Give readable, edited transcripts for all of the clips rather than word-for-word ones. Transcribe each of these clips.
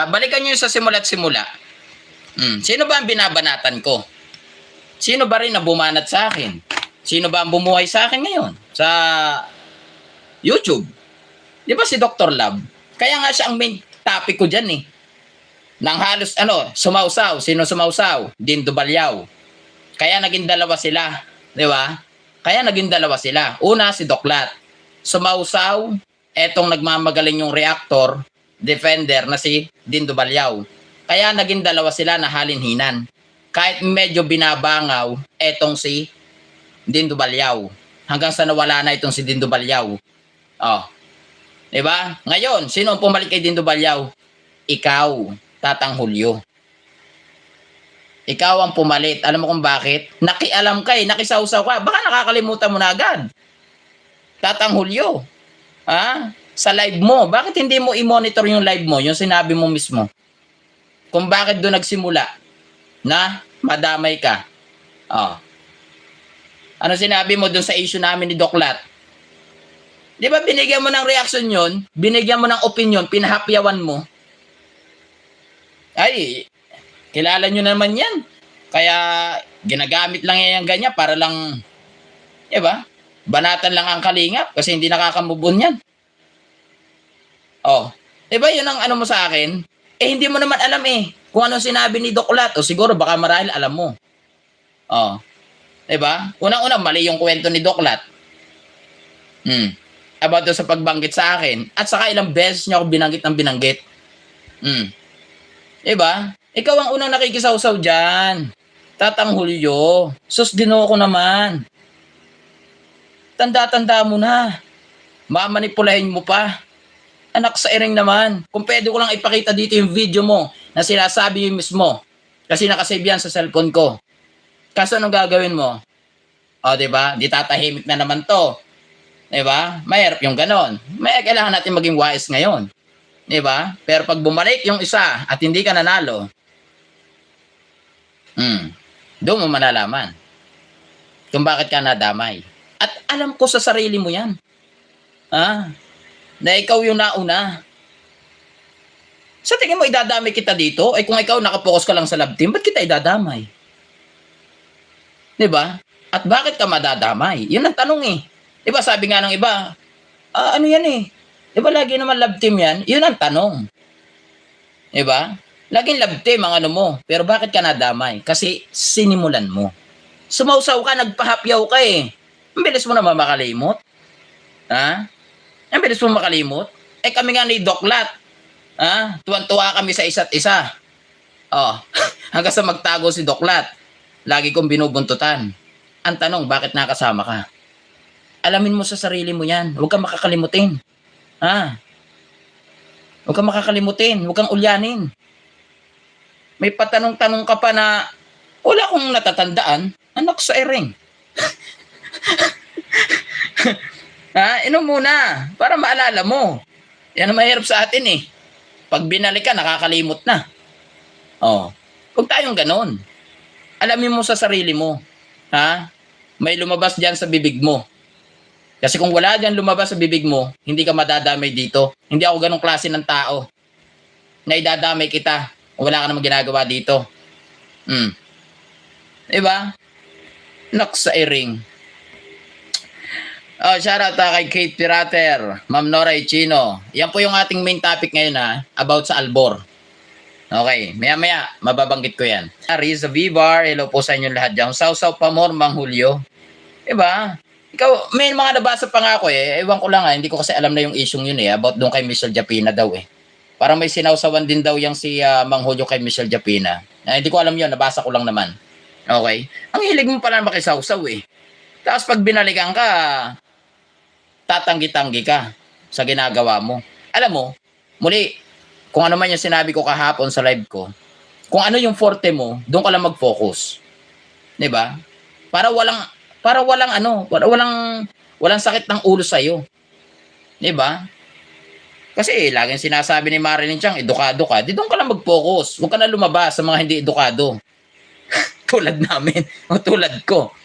Balikan nyo sa simula't simula. Sino ba ang binabanatan ko? Sino ba rin na bumanat sa akin? Sino ba ang bumuhay sa akin ngayon? Sa YouTube. Di ba si Dr. Love? Kaya nga siya ang main topic ko dyan eh. Nang halos, sumausaw. Sino sumausaw? Dindo Balyaw. Kaya naging dalawa sila. Di ba? Kaya naging dalawa sila. Una, si Doklat. Sumausaw, etong nagmamagaling yung reactor, defender na si Dindo Balyaw. Kaya naging dalawa sila na halinhinan. Kahit medyo binabangaw, etong si Dindo Balyaw. Hanggang sa nawala na itong si Dindo Balyaw. Oh. Diba? Ngayon, sino ang pumalit kay Dindo Balyaw? Ikaw, Tatang Hulyo. Ikaw ang pumalit. Alam mo kung bakit? Nakialam ka eh, nakisawsaw ka. Baka nakakalimutan mo na agad. Tatang Hulyo. Sa live mo. Bakit hindi mo i-monitor yung live mo? Yung sinabi mo mismo. Kung bakit doon nagsimula na madamay ka. Ano sinabi mo doon sa issue namin ni Doklat? Di ba binigyan mo ng reaction yun? Binigyan mo ng opinion, pinahapyawan mo. Ay, kilala nyo naman yan. Kaya ginagamit lang yan ganyan para lang, di ba? Banatan lang ang kalingap kasi hindi nakakamubon yan. Di ba yun ang ano mo sa akin? Hindi mo naman alam eh kung ano sinabi ni Doklat. O siguro baka marahil alam mo. Diba? Unang-unang mali yung kwento ni Doklat. About doon sa pagbanggit sa akin. At saka ilang beses niya ako binanggit ng binanggit. Diba? Ikaw ang unang nakikisawsaw dyan. Tatang Hulyo. Sus, ginoo ko naman. Tanda-tanda mo na. Mamanipulahin mo pa. Anak sa iring naman. Kung pwede ko lang ipakita dito yung video mo na sinasabi yung mismo. Kasi nakasave yan sa cellphone ko. Kaso anong gagawin mo? Diba? Di tatahimik na naman to. Diba? Mahirap yung ganon. May kailangan natin maging wise ngayon. Diba? Pero pag bumalik yung isa at hindi ka nanalo, doon mo malalaman kung bakit ka nadamay. At alam ko sa sarili mo yan. Na ikaw yung nauna. Sa tingin mo, idadamay kita dito? Ay kung ikaw nakapokus ka lang sa love team, ba't kita idadamay? Diba? At bakit ka madadamay? Yun ang tanong eh. Diba sabi nga ng iba, ano yan eh? Diba lagi naman love team yan? Yun ang tanong. Diba? Laging love team ang ano mo. Pero bakit ka nadamay? Kasi sinimulan mo. Sumausaw ka, nagpahapyaw ka eh. Ang bilis mo naman makalimot. Ang bilis mo makalimot. Kami nga ni Doklat. Tuwan-tuwa kami sa isa't isa. Hanggang sa magtago si Doklat. Lagi kong binubuntutan. Ang tanong, bakit nakasama ka? Alamin mo sa sarili mo yan. Huwag kang makakalimutin. Huwag kang makakalimutin. Huwag kang ulyanin. May patanong-tanong ka pa na wala akong natatandaan. Anak sa ering. Inom muna para maalala mo. Yan ang mahirap sa atin eh. Pag binalik ka, nakakalimot na. Huwag tayong ganon. Alamin mo sa sarili mo. May lumabas dyan sa bibig mo. Kasi kung wala dyan lumabas sa bibig mo, hindi ka madadamay dito. Hindi ako ganong klase ng tao na idadamay kita. Wala ka namang ginagawa dito. Diba? Nak sa iring. Shoutout kay Kate Pirater, Ma'am Nora Ichino. Yan po yung ating main topic ngayon about sa Albor. Okay, maya-maya, mababanggit ko yan. Riza Vivar, hello po sa inyo lahat dyan. Sausaw pa more, Mang Hulyo. Diba? Ikaw, may mga nabasa pa nga ako eh. Ewan ko lang hindi ko kasi alam na yung issue yun about doon kay Michelle Japina daw eh. Parang may sinawsawan din daw yung si Mang Hulyo kay Michelle Japina. Hindi ko alam yun, nabasa ko lang naman. Okay? Ang hilig mo pala makisawsaw eh. Tapos pag binalikan ka, tatanggi-tanggi ka sa ginagawa mo. Alam mo, muli, kung ano man yung sinabi ko kahapon sa live ko, kung ano yung forte mo, doon ka lang mag-focus. 'Di ba? Para walang sakit ng ulo sa iyo. 'Di ba? Kasi laging sinasabi ni Marilyn Chang, edukado ka. Di doon ka lang mag-focus. Huwag ka na lumabas sa mga hindi edukado. Tulad namin, o tulad ko.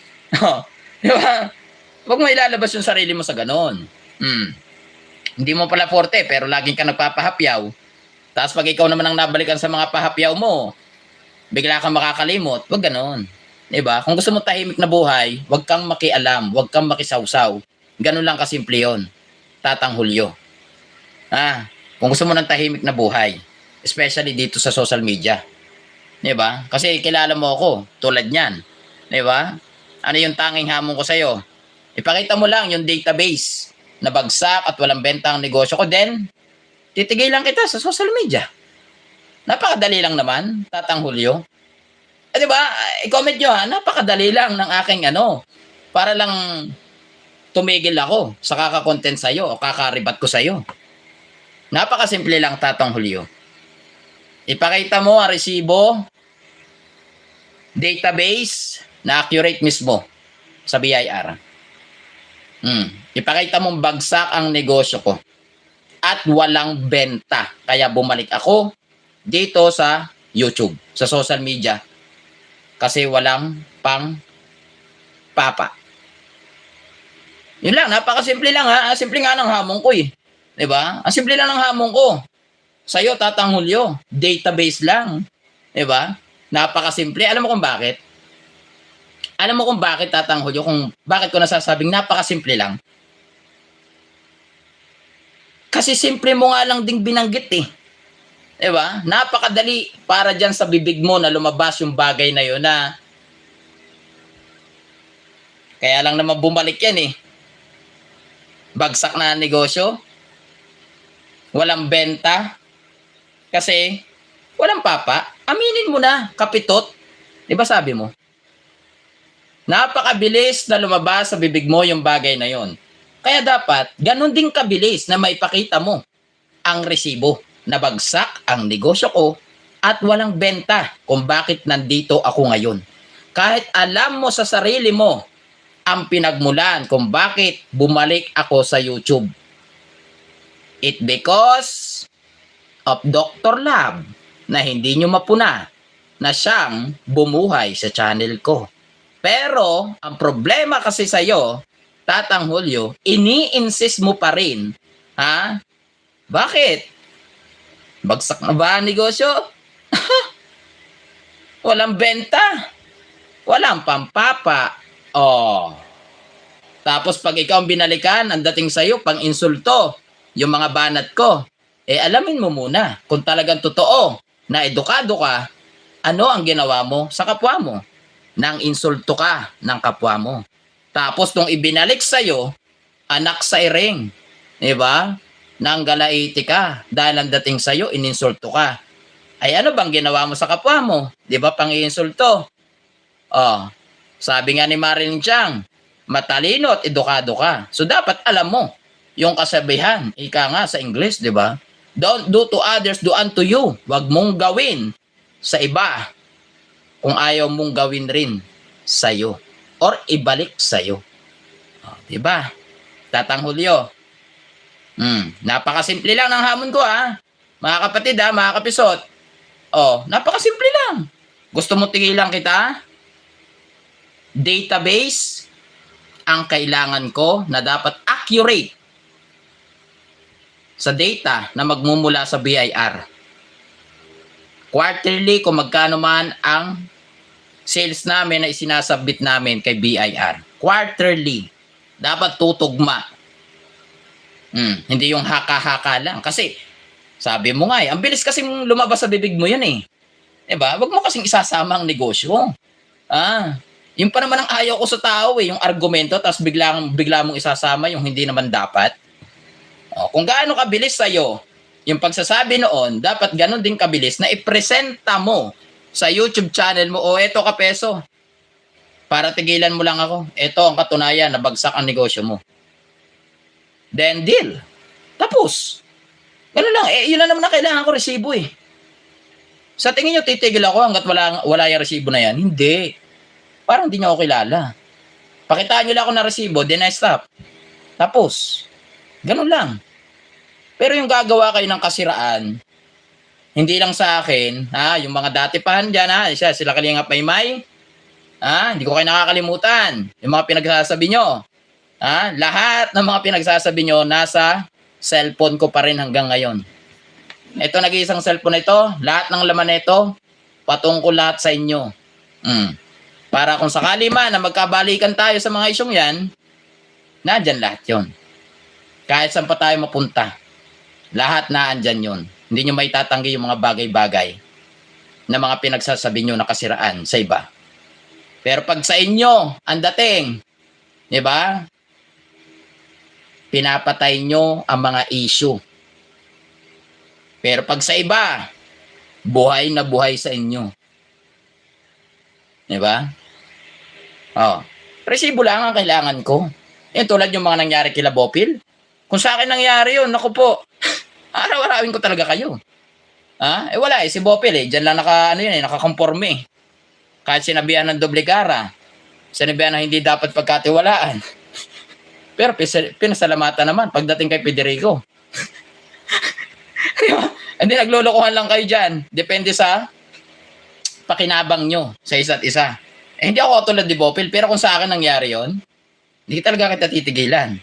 'Di ba? Huwag mo ilalabas yung sarili mo sa ganon. Hindi mo pala forte, pero laging ka nagpapahapyaw. Tapos pag ikaw naman ang nabalikan sa mga pahapyaw mo, bigla kang makakalimot. Wag ganon. Diba? Kung gusto mo tahimik na buhay, wag kang makialam, wag kang makisawsaw. Ganon lang kasimple yun. Tatang Hulyo. Kung gusto mo ng tahimik na buhay, especially dito sa social media. Diba? Kasi kilala mo ako, tulad niyan. Diba? Ano yung tanging hamon ko sa'yo? Ipakita mo lang yung database na bagsak at walang benta ang negosyo ko, then titigilan kita sa social media. Napakadali lang naman, Tatang Hulyo. Diba? I-comment nyo napakadali lang ng aking para lang tumigil ako sa kaka-content sa'yo o kakaribat ko sa'yo. Napakasimple lang, Tatang Hulyo. Ipakita mo ang resibo, database na accurate mismo sa BIR. Ipakita mong bagsak ang negosyo ko at walang benta. Kaya bumalik ako dito sa YouTube, sa social media. Kasi walang pang papa. Yun lang, napakasimple lang Simple nga ng hamon ko eh. Diba? Ang simple lang ng hamon ko. Sa'yo, Tatang Hulyo, database lang. Diba? Napakasimple. Alam mo kung bakit? Alam mo kung bakit, Tatang Hulyo, kung bakit ko nasasabing napakasimple lang? Kasi simple mo nga lang ding binanggit eh. Diba? Napakadali para dyan sa bibig mo na lumabas yung bagay na yun na kaya lang naman bumalik yan eh. Bagsak na negosyo. Walang benta. Kasi walang papa. Aminin mo na, kapitot. Diba sabi mo? Napakabilis na lumabas sa bibig mo yung bagay na yon. Kaya dapat, ganun din kabilis na maipakita mo ang resibo na bagsak ang negosyo ko at walang benta kung bakit nandito ako ngayon. Kahit alam mo sa sarili mo ang pinagmulan kung bakit bumalik ako sa YouTube. It because of Dr. Lab na hindi nyo mapuna na siyang bumuhay sa channel ko. Pero, ang problema kasi sa'yo, Tatang Hulyo, ini-insist mo pa rin. Bakit? Bagsak na ba ang negosyo? Walang benta. Walang pampapa. Tapos pag ikaw ang binalikan, ang dating sa'yo, pang insulto, yung mga banat ko, alamin mo muna kung talagang totoo na edukado ka, ano ang ginawa mo sa kapwa mo? Nang insulto ka ng kapwa mo. Tapos nung ibinalik sa'yo, anak sa iring. Diba? Nang galaiti ka dahil ang dating sa'yo, ininsulto ka. Ay ano bang ginawa mo sa kapwa mo? Diba pang-iinsulto? Sabi nga ni Marilyn Chang, matalino at edukado ka. So dapat alam mo yung kasabihan. Ika nga sa English, diba? Don't do to others, do unto you. Huwag mong gawin sa iba kung ayaw mong gawin rin sa'yo or ibalik sa'yo. Diba? Tatang Hulyo. Napakasimple lang ng hamon ko mga kapatid mga kapisot. Napakasimple lang. Gusto mo tigilan kita? Database ang kailangan ko na dapat accurate sa data na magmumula sa BIR. Quarterly kung magkano man ang sales namin na isinasubmit namin kay BIR. Quarterly. Dapat tutugma. Hindi yung haka-haka lang. Kasi, sabi mo nga ang bilis kasing lumabas sa bibig mo yan eh. Diba? Wag mo kasing isasama ang negosyo. Yung pa naman ang ayaw ko sa tao yung argumento, tapos bigla mong isasama yung hindi naman dapat. Kung gaano kabilis sa'yo, yung pagsasabi noon, dapat ganun din kabilis na ipresenta mo sa YouTube channel mo, eto ka peso. Para tigilan mo lang ako. Eto ang katunayan na bagsak ang negosyo mo. Then deal. Tapos. Ganun lang. Yun lang naman na kailangan ko resibo eh. Sa tingin nyo, titigil ako hanggat wala yung resibo na yan? Hindi. Parang hindi nyo ako kilala. Pakitaan nyo lang ako na resibo, then I stop. Tapos. Ganun lang. Pero yung gagawa kayo ng kasiraan, hindi lang sa akin, yung mga dati pa dyan, sila Kalingap Maymay, hindi ko kayo nakakalimutan. Yung mga pinagsasabi nyo, lahat ng mga pinagsasabi nyo nasa cellphone ko pa rin hanggang ngayon. Ito, nag-iisang cellphone na ito, lahat ng laman na ito, patungkol lahat sa inyo. Para kung sakali man na magkabalikan tayo sa mga isyong yan, nandyan lahat yon. Kahit saan pa tayo mapunta, lahat na andyan yon. Hindi nyo may tatanggi yung mga bagay-bagay na mga pinagsasabi nyo na kasiraan sa iba. Pero pag sa inyo, ang dating, di ba? Pinapatay nyo ang mga issue. Pero pag sa iba, buhay na buhay sa inyo. Di ba? Oh. Resibo lang ang kailangan ko. Yan tulad yung mga nangyari kila Bopil. Kung sa akin nangyari yun, naku po, araw-arawin ko talaga kayo. Ha? Wala si Bopil diyan lang nakakonforme eh. Kahit sinabihan ng doble gara, sinabihan na hindi dapat pagkatiwalaan. Pero pinasalamatan naman pagdating kay Federico. Diba? Hindi, naglolokohan lang kayo dyan. Depende sa pakinabang nyo sa isa't isa. Hindi ako tulad ni Bopil, pero kung sa akin nangyari yon, hindi talaga kita titigilan.